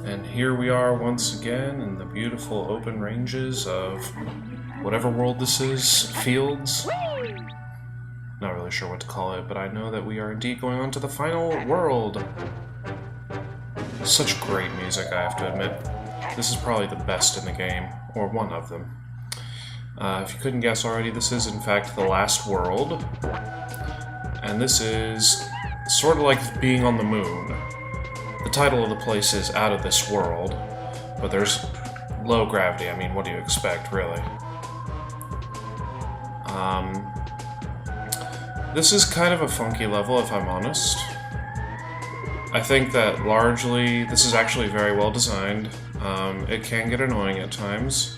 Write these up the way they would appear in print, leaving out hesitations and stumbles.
And here we are once again in the beautiful open ranges of whatever world this is, Fields. Not really sure what to call it, but I know that we are indeed going on to the final world. Such great music, I have to admit. This is probably the best in the game, or one of them. If you couldn't guess already, this is in fact the last world. And this is sort of like being on the moon. The title of the place is Out of This World, but there's low gravity. I mean, what do you expect, really? This is kind of a funky level, if I'm honest. I think that largely, this is actually very well designed. It can get annoying at times.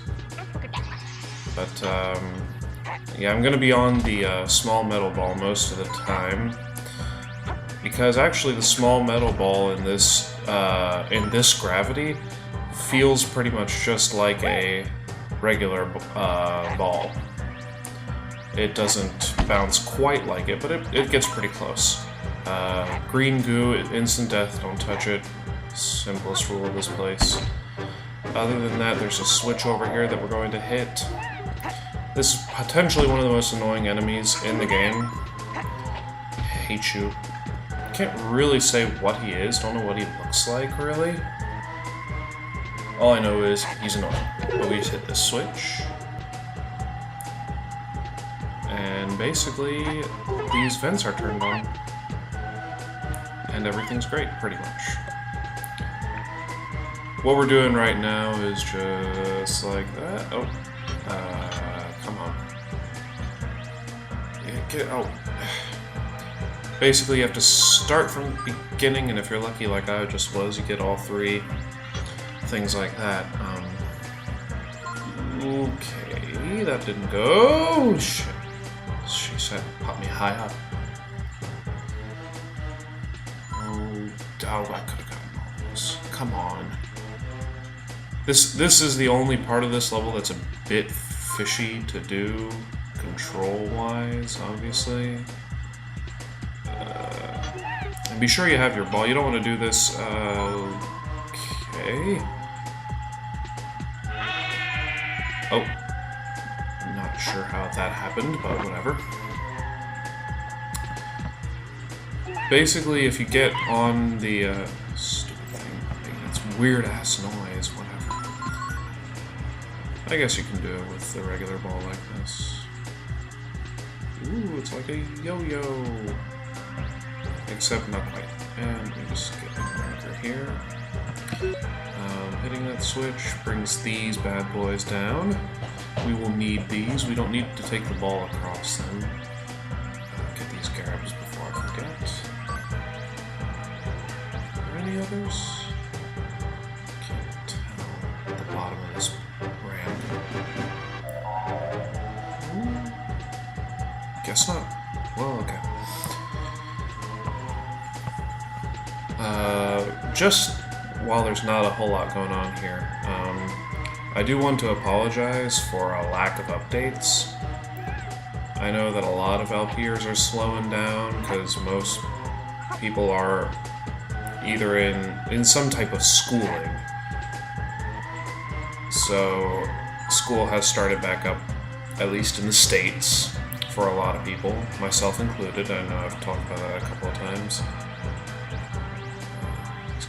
But, yeah, I'm going to be on the small metal ball most of the time. Because actually the small metal ball in this gravity feels pretty much just like a regular ball. It doesn't bounce quite like it, but it gets pretty close. Green goo, instant death, don't touch it. Simplest rule of this place. Other than that, there's a switch over here that we're going to hit. This is potentially one of the most annoying enemies in the game. I hate you. Can't really say what he is, don't know what he looks like, really. All I know is he's annoying. But we just hit this switch. And basically, these vents are turned on. And everything's great, pretty much. What we're doing right now is just like that. Oh, come on. Yeah, get out. Basically, you have to start from the beginning, and if you're lucky like I just was, you get all three. Things like that. Okay, that didn't go. Shit. She said, pop me high up. Oh, I could have gotten all this. Come on. This is the only part of this level that's a bit fishy to do, control-wise, obviously. And be sure you have your ball. You don't want to do this, okay. Oh. I'm not sure how that happened, but whatever. Basically, if you get on the, stupid thing, it's weird-ass noise, whatever. I guess you can do it with the regular ball like this. Ooh, it's like a yo-yo. Except not quite. And we just get a marker here. Hitting that switch brings these bad boys down. We will need these. We don't need to take the ball across them. Get these Garabs before I forget. Are there any others? Can't tell at the bottom of this ramp. Guess not. Well, okay. Just while there's not a whole lot going on here, I do want to apologize for a lack of updates. I know that a lot of LPers are slowing down because most people are either in some type of schooling. So school has started back up, at least in the States, for a lot of people, myself included. I know I've talked about that a couple of times.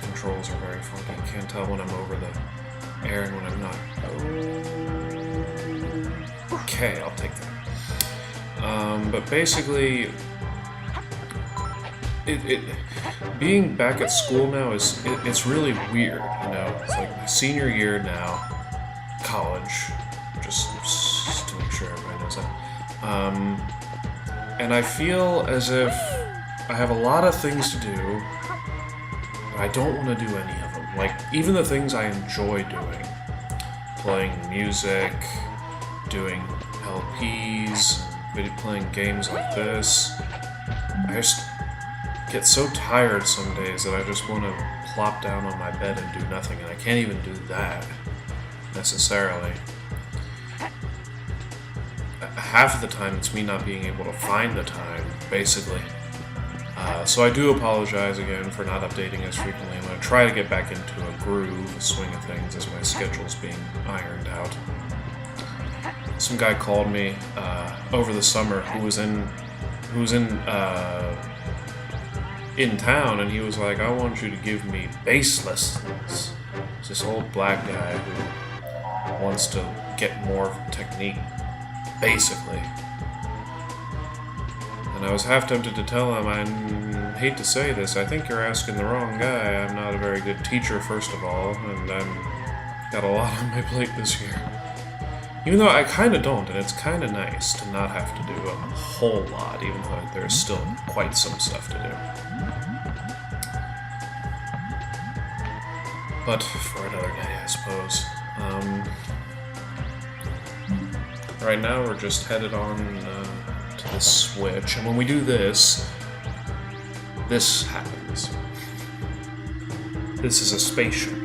Controls are very funky. I can't tell when I'm over the air and when I'm not. Okay, I'll take that. But basically, being back at school now it's really weird. You know, it's like my senior year now, college. Just to make sure everybody knows that. And I feel as if I have a lot of things to do. I don't want to do any of them. Like, even the things I enjoy doing. Playing music, doing LPs, playing games like this. I just get so tired some days that I just want to plop down on my bed and do nothing, and I can't even do that, necessarily. Half of the time it's me not being able to find the time, basically. So I do apologize again for not updating as frequently. I'm going to try to get back into a groove, a swing of things as my schedule's being ironed out. Some guy called me over the summer who was in town, and he was like, "I want you to give me bass lessons." It's this old black guy who wants to get more technique, basically. And I was half tempted to tell him, I hate to say this, I think you're asking the wrong guy. I'm not a very good teacher, first of all, and I've got a lot on my plate this year. Even though I kind of don't, and it's kind of nice to not have to do a whole lot, even though there's still quite some stuff to do. But for another day, I suppose. Right now, we're just headed on to the switch, and when we do this, this happens. This is a spaceship.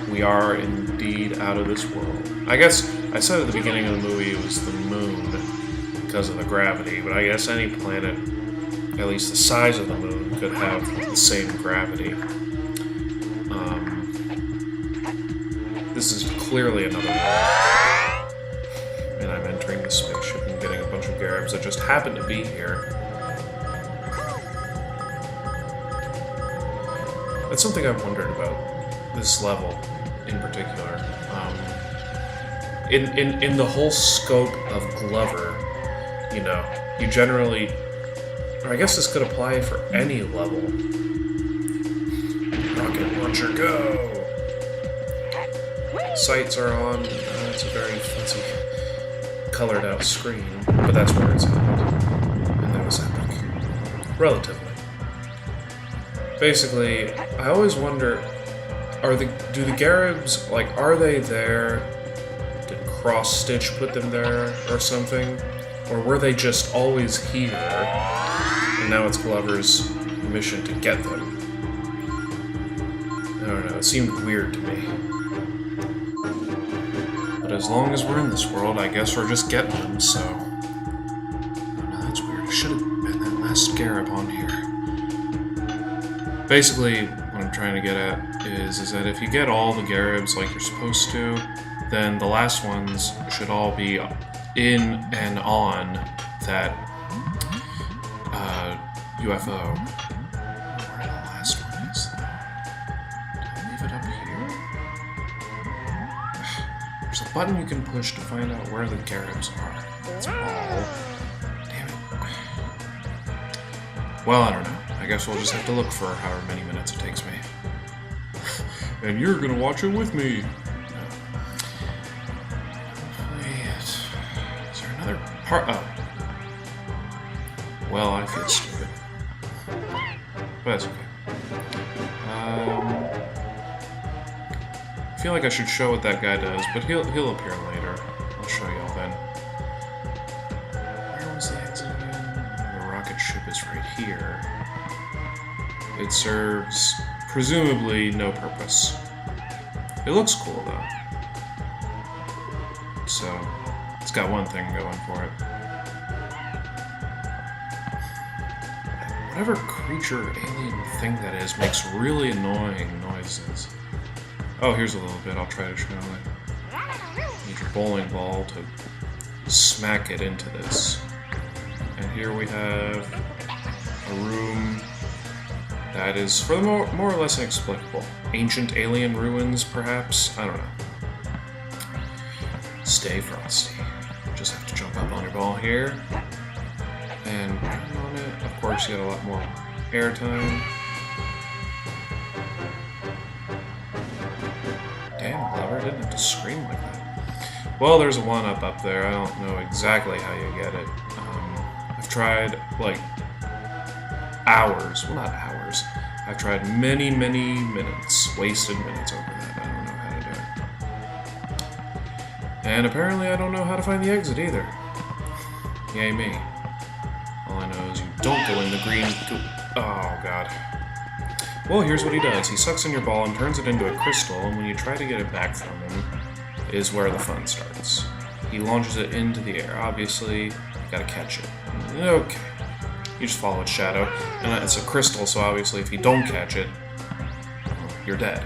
We are indeed out of this world. I guess I said at the beginning of the movie it was the moon because of the gravity, but I guess any planet, at least the size of the moon, could have the same gravity. This is clearly another world. And I'm entering the spaceship and getting a bunch of Garibs that just happen to be here. That's something I've wondered about this level in particular. In the whole scope of Glover, you know, you generally, or I guess this could apply for any level. Rocket launcher, go! Sights are on. It's a very fancy, colored out screen, but that's where it's at. And that was epic. Relatively. Basically, I always wonder, do the Garibs, like, are they there? Did Cross-Stitch put them there or something? Or were they just always here, and now it's Glover's mission to get them? I don't know, it seemed weird to me. But as long as we're in this world, I guess we're just getting them, so... Oh no, that's weird. It should have been that last Garib on here. Basically, what I'm trying to get at is that if you get all the Garibs like you're supposed to, then the last ones should all be in and on that UFO. Where the last one is, though? Did I leave it up here? There's a button you can push to find out where the Garibs are. That's all. Damn it. Well, I don't know. I guess we'll just have to look for however many minutes it takes me. And you're gonna watch it with me! Is there another part? Oh. Well, I feel stupid. But that's okay. I feel like I should show what that guy does, but he'll appear later. I'll show y'all then. Where was the exit again? The rocket ship is right here. It serves, presumably, no purpose. It looks cool, though. So, it's got one thing going for it. Whatever creature, alien thing that is, makes really annoying noises. Oh, here's a little bit. I'll try to show it. Need your bowling ball to smack it into this. And here we have a room that is, for the more or less inexplicable. Ancient alien ruins, perhaps? I don't know. Stay frosty. Just have to jump up on your ball here. And on it, of course, you get a lot more airtime. Damn, Glover, didn't have to scream like that. Well, there's a 1-up up there. I don't know exactly how you get it. I've tried, like, hours. Well, not hours. I've tried many, many minutes. Wasted minutes over that. I don't know how to do it. And apparently I don't know how to find the exit either. Yay me. All I know is you don't go in the green goop. Oh, God. Well, here's what he does. He sucks in your ball and turns it into a crystal, and when you try to get it back from him, is where the fun starts. He launches it into the air. Obviously, you gotta catch it. Okay. You just follow its shadow. And it's a crystal, so obviously if you don't catch it, you're dead,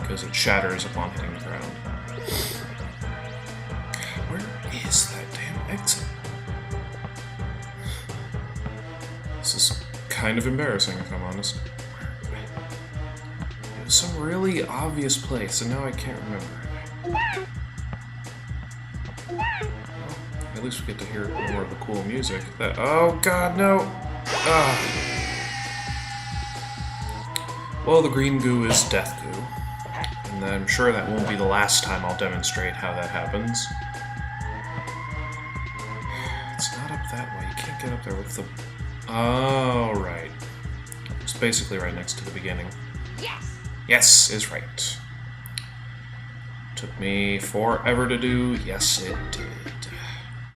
because it shatters upon hitting the ground. Where is that damn exit? This is kind of embarrassing, if I'm honest. It was some really obvious place, and now I can't remember. Well, at least we get to hear more of the cool music. Oh god, no! Ah. Well, the green goo is death goo. And I'm sure that won't be the last time I'll demonstrate how that happens. It's not up that way. You can't get up there with the... Oh, right. It's basically right next to the beginning. Yes! Yes is right. Took me forever to do. Yes, it did.